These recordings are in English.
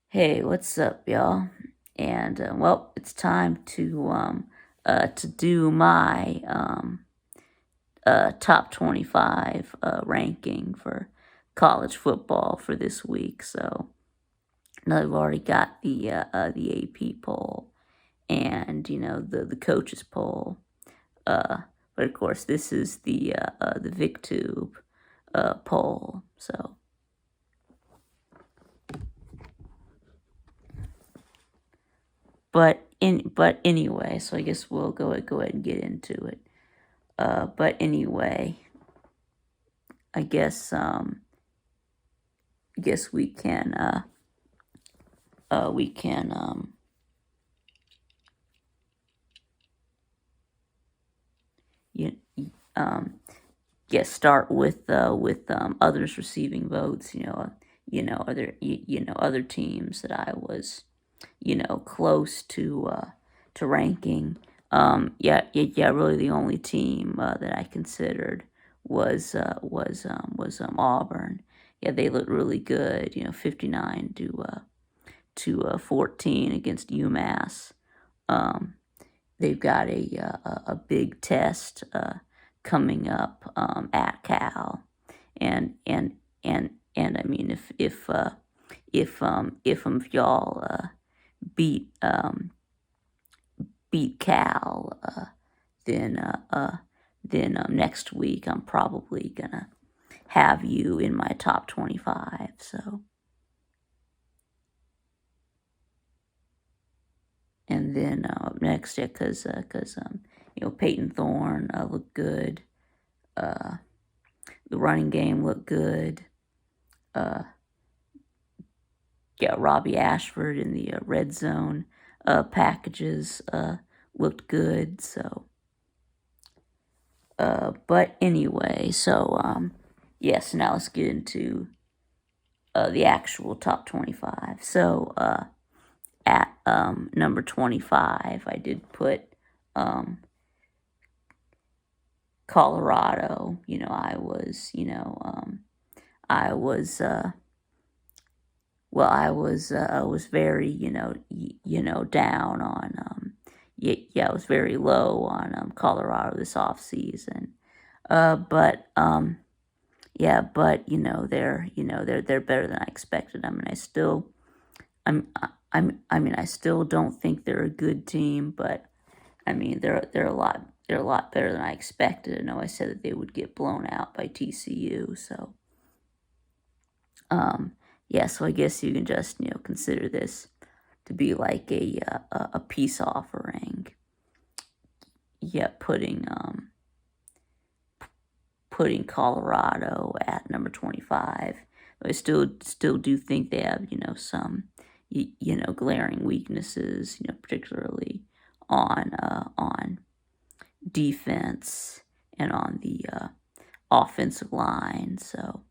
Hey, what's up, y'all? And well, it's time to do my top 25 ranking for college football for this week. So now I've already got the AP poll and the coaches poll. Uh, but of course, this is the VicTube poll. So but anyway, so I guess we'll go ahead and get into it. But anyway, I guess I guess we can you, um start with others receiving votes. Other teams that I was close to ranking. Yeah. Really, the only team that I considered was Auburn. Yeah, they looked really good. 59 to 14 against UMass. Um, they've got a big test coming up at Cal, and and I mean if y'all beat beat Cal, then next week I'm probably gonna have you in my top 25. So, and then up next, yeah, because Peyton Thorne looked good. Uh, the running game looked good. Uh, yeah, Robbie Ashford in the red zone packages looked good. So, but anyway, yes. Now let's get into the actual top 25. So, at number 25, I did put um, Colorado. I was I was very down on I was very low on Colorado this off season. But yeah, but they're better than I expected. I mean, I still don't think they're a good team, but I mean, they're a lot better than I expected. I know I said that they would get blown out by TCU, so um, yeah. So I guess you can just consider this to be like a peace offering. Yeah, putting Colorado at number 25. But I still do think they have glaring weaknesses. Particularly on defense and on the offensive line. So,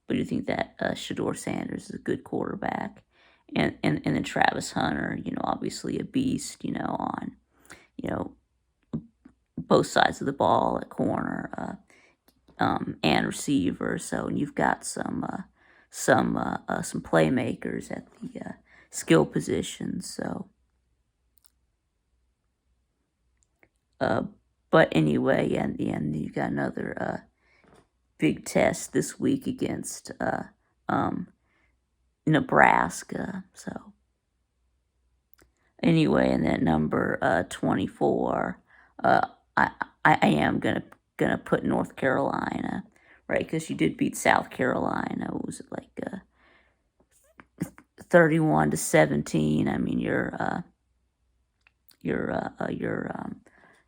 but do think that Shador Sanders is a good quarterback, and then Travis Hunter, obviously a beast. On you know both sides of the ball at corner and receiver. So, and you've got some playmakers at the skill positions. So, uh, but anyway, and the end, you got another big test this week against um, Nebraska. So anyway, and then number 24, uh, I I am gonna put North Carolina, right? Because you did beat South Carolina. What was it like 31-17? I mean, your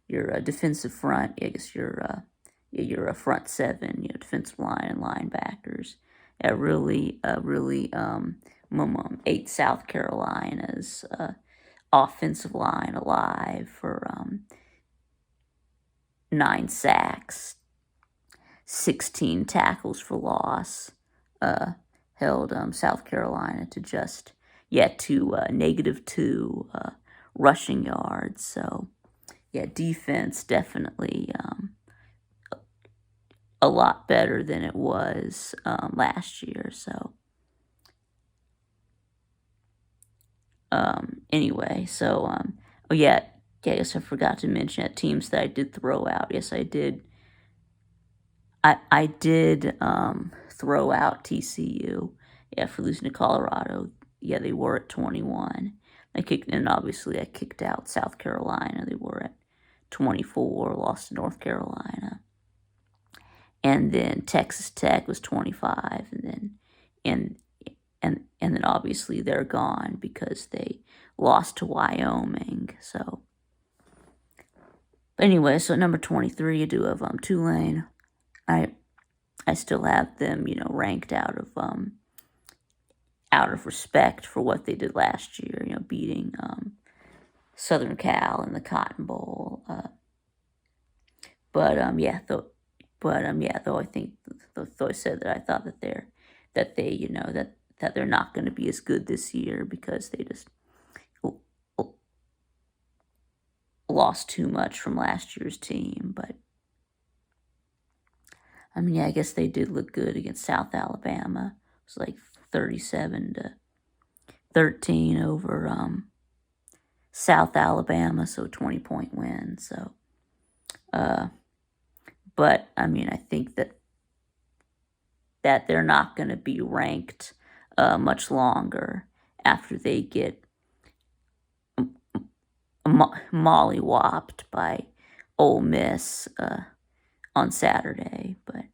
your defensive front. I guess your front seven, defensive line and linebackers. Really ate South Carolina's offensive line alive for 9 sacks, 16 tackles for loss. Held South Carolina to just to -2 rushing yards. So yeah, defense definitely a lot better than it was last year. So Anyway, so oh yeah, I guess I forgot to mention teams that I did throw out. Yes, I did. I did throw out TCU. Yeah, for losing to Colorado. Yeah, they were at 21. And obviously I kicked out South Carolina. They were at 24. Lost to North Carolina. And then Texas Tech was 25, and then obviously they're gone because they lost to Wyoming. So, but anyway, so number 23, you do have Tulane. I still have them, ranked out of respect for what they did last year. Beating Southern Cal in the Cotton Bowl. Though I think, though I said that I thought that they're not going to be as good this year because they just lost too much from last year's team. But I guess they did look good against South Alabama. It was like 37-13 over South Alabama, so 20-point win. So, but I think that they're not going to be ranked much longer after they get mollywopped by Ole Miss on Saturday. But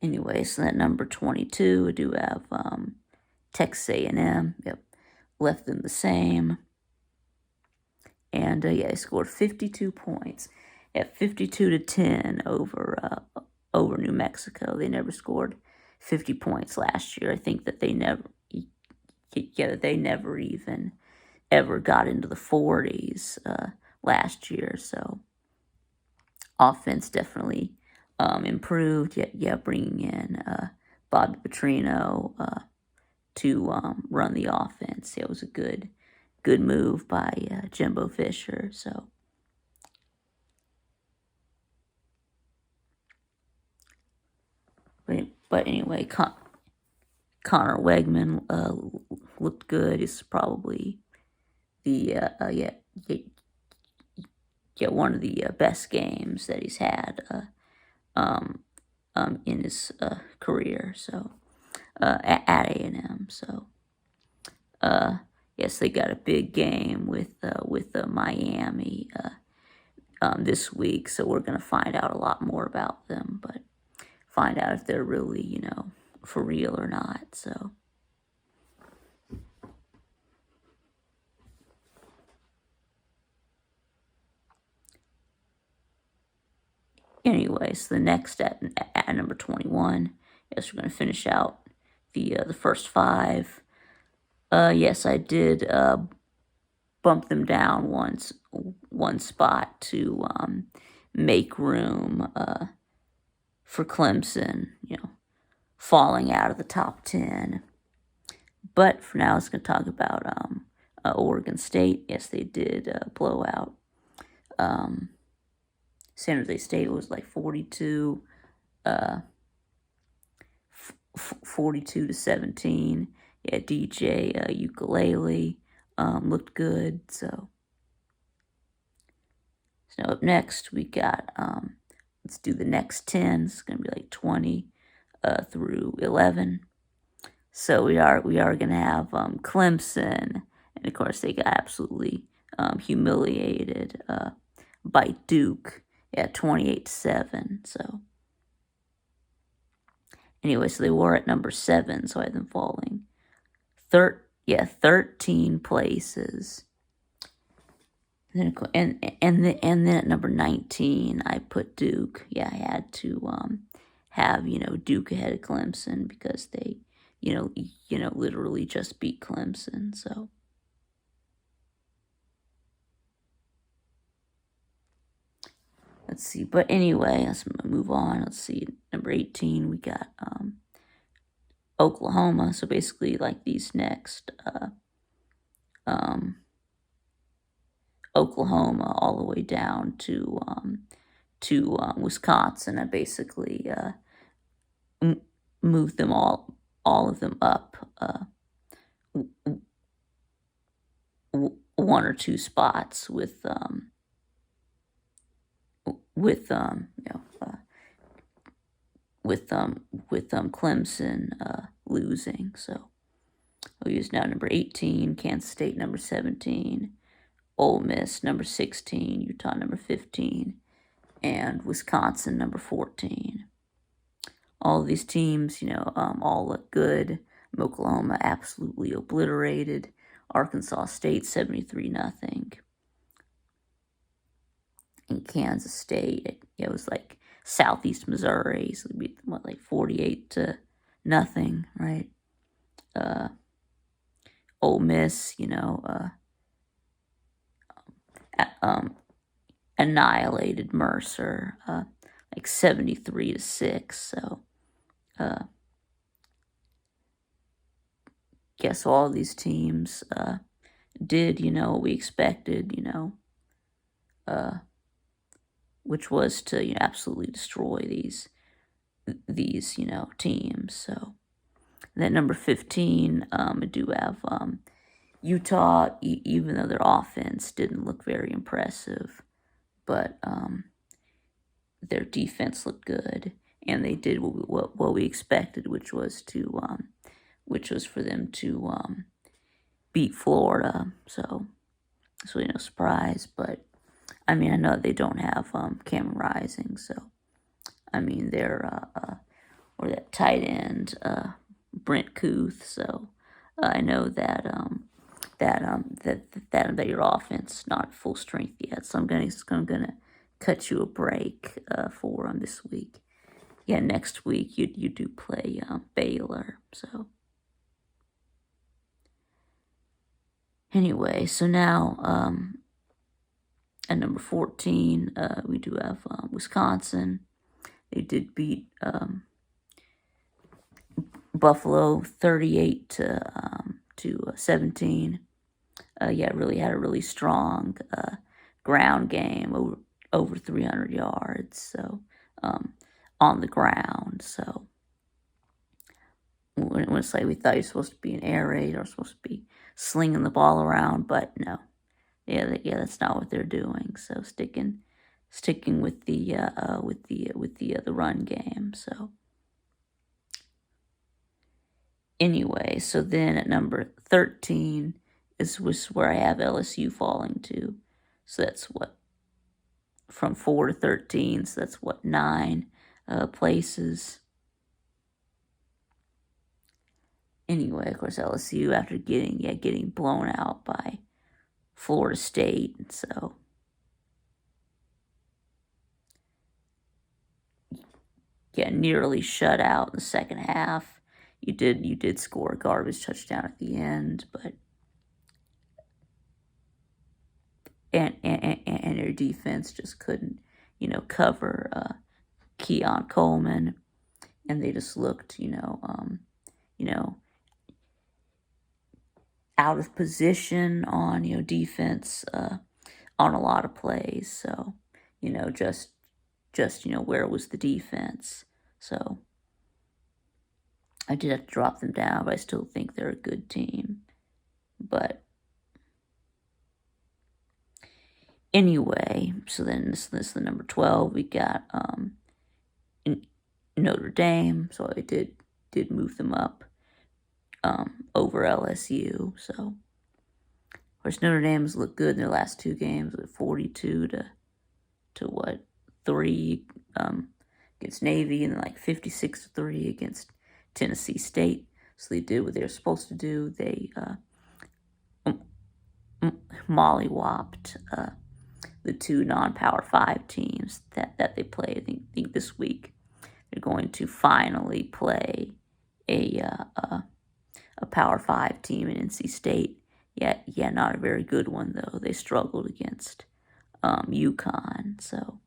anyway, so that number 22, I do have Texas A&M. Yep, left them the same. And they scored 52 points at 52-10 over New Mexico. They never scored 50 points last year. I think that they never even ever got into the 40s last year. So offense definitely improved. Bringing in Bobby Petrino to run the offense. It was a good move by Jimbo Fisher. So. But anyway, Connor Wegman looked good. He's probably the one of the best games that he's had in his career. So at A&M. So yes, they got a big game with Miami this week. So we're gonna find out a lot more about them, but find out if they're really, for real or not. So. Anyways, the next at number 21, yes, we're going to finish out the first 5. Yes, I did bump them down one spot to make room for Clemson, falling out of the top 10. But for now, let's going to talk about Oregon State. Yes, they did blow out San Jose State. Was like 42 to 17. Yeah, DJ Ukulele looked good. So now up next we got let's do the next 10. It's gonna be like 20 through 11. So we are gonna have Clemson, and of course they got absolutely humiliated by Duke. Yeah, 28-7. So anyway, so they were at number 7, so I had them falling 13 places. And then at number 19, I put Duke. Yeah, I had to have Duke ahead of Clemson because they literally just beat Clemson. So. Let's see. But anyway, let's move on. Let's see. Number 18, we got Oklahoma. So basically, like these next, Oklahoma all the way down to Wisconsin. I basically moved them all of them up one or two spots with Clemson losing. So we'll use now number 18, Kansas State number 17, Ole Miss number 16, Utah number 15, and Wisconsin number 14. All of these teams, all look good. Oklahoma absolutely obliterated Arkansas State 73-0. And Kansas State, it was like Southeast Missouri, so we beat them, like 48-0, right? Ole Miss, annihilated Mercer, like 73-6. So, guess all these teams did, what we expected, which was to absolutely destroy these teams. So then number 15, I do have Utah, even though their offense didn't look very impressive, but their defense looked good, and they did what we expected, which was for them to beat Florida. So it's really no surprise, but I know they don't have Cameron Rising, so they're or that tight end Brent Kuth. So I know that that your offense is not full strength yet. So I'm gonna cut you a break for this week. Yeah, next week you do play Baylor. So anyway, so now at number 14, we do have Wisconsin. They did beat Buffalo 38-17. Really had a really strong ground game, over 300 yards. So on the ground. So when it's like we thought you're supposed to be an air raid or supposed to be slinging the ball around, but no. Yeah, that's not what they're doing. So sticking with the run game. So anyway, so then at number 13 is where I have LSU falling to. So that's from 4 to 13. So that's 9 places. Anyway, of course, LSU after getting blown out by Florida State. So nearly shut out in the second half. You did score a garbage touchdown at the end, but and your defense just couldn't cover Keon Coleman, and they just looked out of position on defense on a lot of plays. So just where was the defense? So I did have to drop them down, but I still think they're a good team. But anyway, so then this is the number 12. We got Notre Dame, so I did move them up over LSU. So of course Notre Dame's looked good in their last two games with 42 to 3 against Navy, and then like 56-3 against Tennessee State. So they did what they were supposed to do. They mollywopped the two non-Power 5 teams that they play. I think this week they're going to finally play a Power 5 team in NC State. Yeah, not a very good one though. They struggled against UConn. So,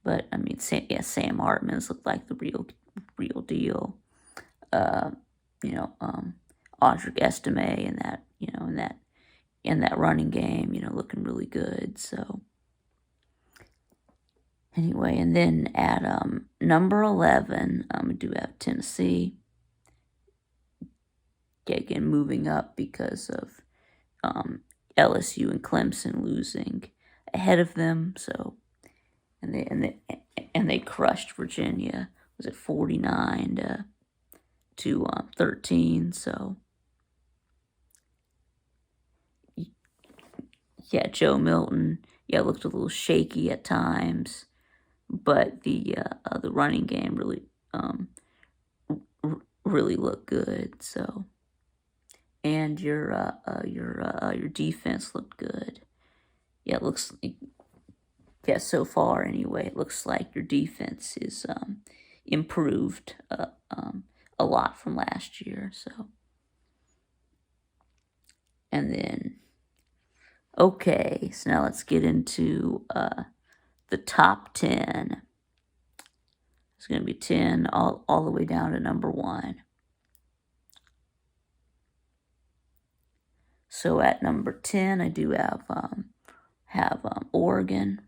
but Sam Hartman's looked like the real deal. Audric Estime in that running game, looking really good. So anyway, and then at number 11, we do have Tennessee. Again, moving up because of LSU and Clemson losing ahead of them. So and they crushed Virginia. Was it 49 to 13? So yeah, Joe Milton, yeah, looked a little shaky at times, but the running game really looked good. So and your defense looked good. Yeah, it looks like, yeah, so far anyway, it looks like your defense is improved a lot from last year. So and then okay, so now let's get into the top 10. It's going to be 10 all the way down to number 1. So at number 10, I do have Oregon.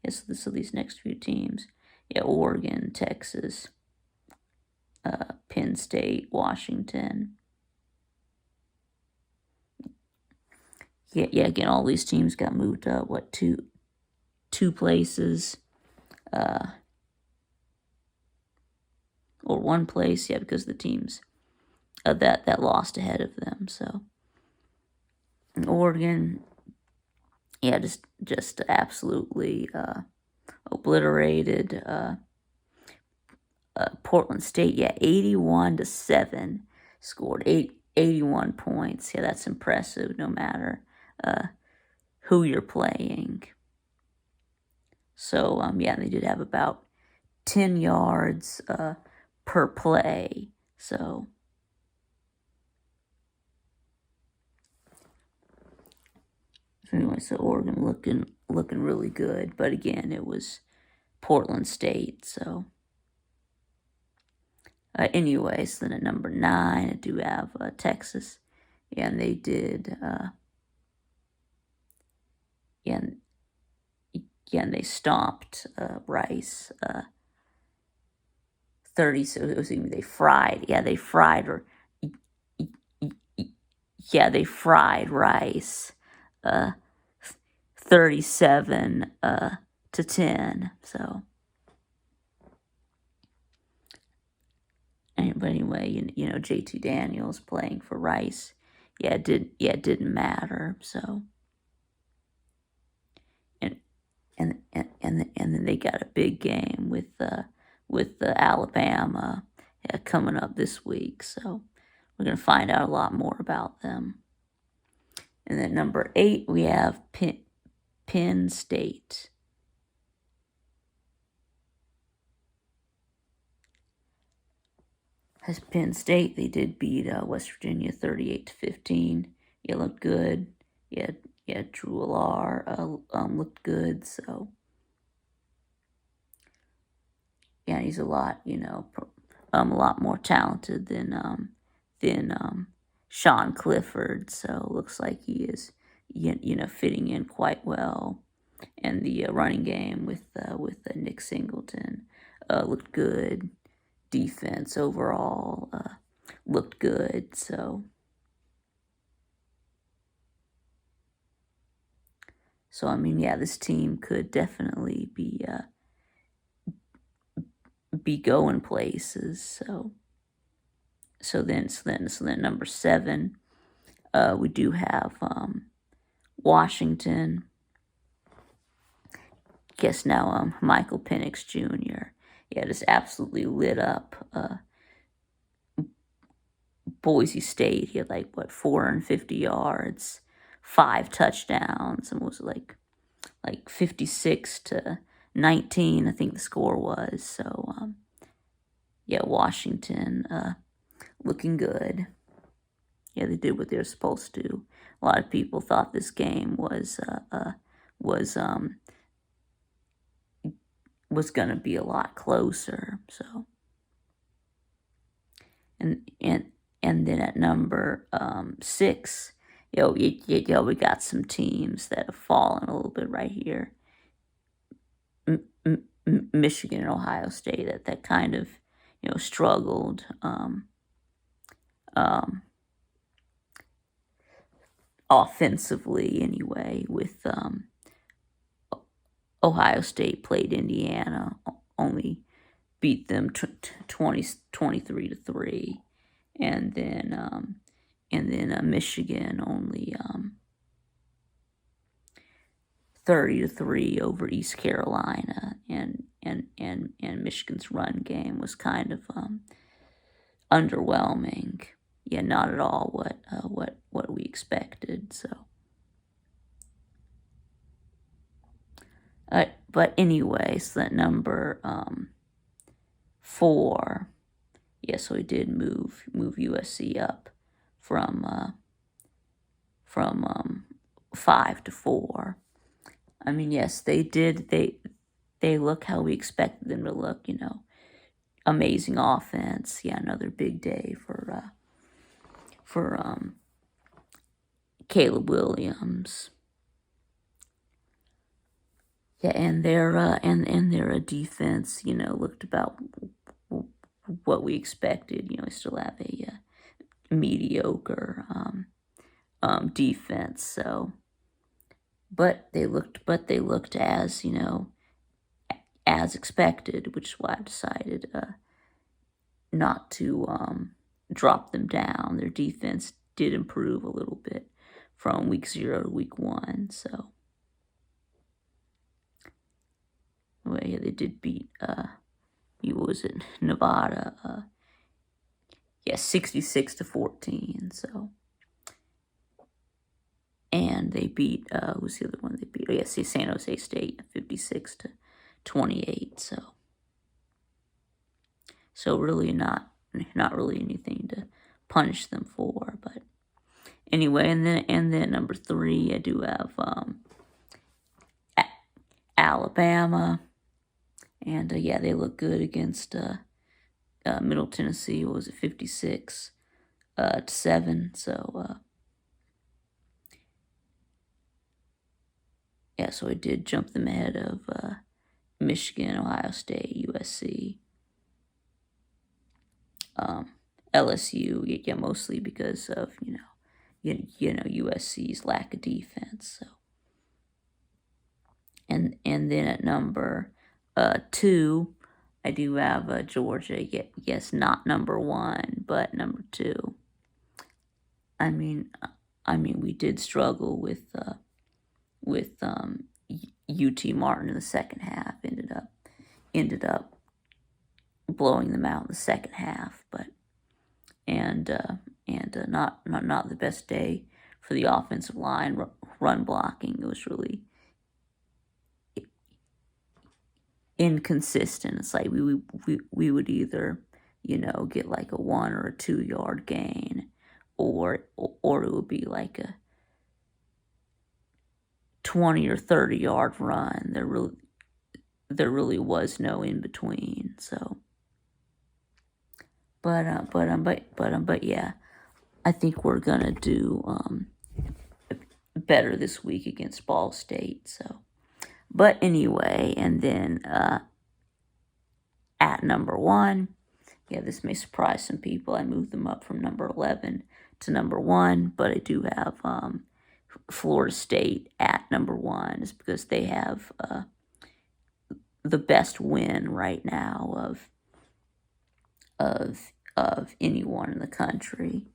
Yes, so these next few teams, yeah, Oregon, Texas, Penn State, Washington. Yeah. Again, all these teams got moved up. What, two places, or one place? Yeah, because the teams that lost ahead of them. So and Oregon, yeah, just absolutely obliterated Portland State. Yeah, 81-7, scored 81 points. Yeah, that's impressive. No matter who you're playing. So yeah, they did have about 10 yards per play. So anyway, so Oregon looking really good, but again, it was Portland State. So anyways, then at number 9, I do have Texas, and they did and they stomped Rice 30. So it was even they fried. Yeah, they fried or yeah, they fried Rice 37 to 10. So but anyway, you know, JT Daniels playing for Rice. Yeah, it didn't matter. So and then they got a big game with Alabama coming up this week. So we're gonna find out a lot more about them. And then number 8, we have Penn State. As Penn State, they did beat West Virginia 38-15. Yeah, looked good. Yeah, Drew Allar looked good. So yeah, he's a lot, a lot more talented than Sean Clifford. So looks like he is, fitting in quite well. And the running game with Nick Singleton looked good. Defense overall looked good. So I mean, yeah, this team could definitely be going places. So then number 7, we do have Washington. Guess now Michael Penix Jr. Yeah, just absolutely lit up Boise State. He had 450 yards, 5 touchdowns, and was like 56-19, I think the score was. So yeah, Washington looking good. Yeah, they did what they were supposed to. A lot of people thought this game was going to be a lot closer. So and then at number 6, we got some teams that have fallen a little bit right here. Michigan and Ohio State that kind of struggled. offensively anyway, with Ohio State played Indiana, only beat them 23-3, and then Michigan only 30-3 over East Carolina, and Michigan's run game was kind of underwhelming. Yeah, not at all what we expected. So, but anyway, so that number 4. Yeah, so we did move USC up from 5 to 4. I mean, yes, they did. They look how we expected them to look. Amazing offense. Yeah, another big day for Caleb Williams. Yeah, and their defense, looked about what we expected. They still have a mediocre defense. So, but they looked as expected, which is why I decided not to drop them down. Their defense did improve a little bit from week 0 to week 1. So, well, yeah, they did beat Nevada? 66-14. So, and they beat who's the other one they beat? Oh, yeah, San Jose State 56-28. So really not really anything to punish them for. But anyway, and then number 3, I do have Alabama, and yeah, they look good against Middle Tennessee. What was it, 56-7? So yeah, so I did jump them ahead of Michigan, Ohio State, USC, LSU. Yeah, mostly because of USC's lack of defense. So, and then at number 2, I do have Georgia. Yes, not number 1, but number 2. I mean, we did struggle with UT Martin in the second half. Ended up blowing them out in the second half, but not the best day for the offensive line. Run blocking, it was really inconsistent. It's like we would either get like a 1 or a 2 yard gain, or it would be like a 20 or 30 yard run. There really was no in between. So, but yeah, I think we're gonna do better this week against Ball State. So, but anyway, and then at number 1, yeah, this may surprise some people. I moved them up from number 11 to number 1, but I do have Florida State at number 1, is because they have the best win right now of anyone in the country,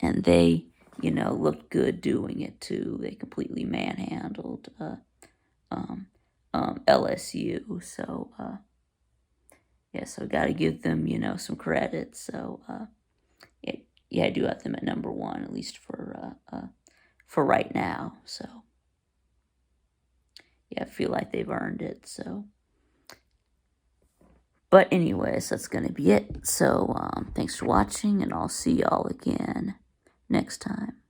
and they looked good doing it too. They completely manhandled LSU. So yeah, so got to give them some credit. So yeah, I do have them at number 1, at least for right now. So yeah, I feel like they've earned it. So, but anyways, that's gonna be it. So thanks for watching, and I'll see y'all again next time.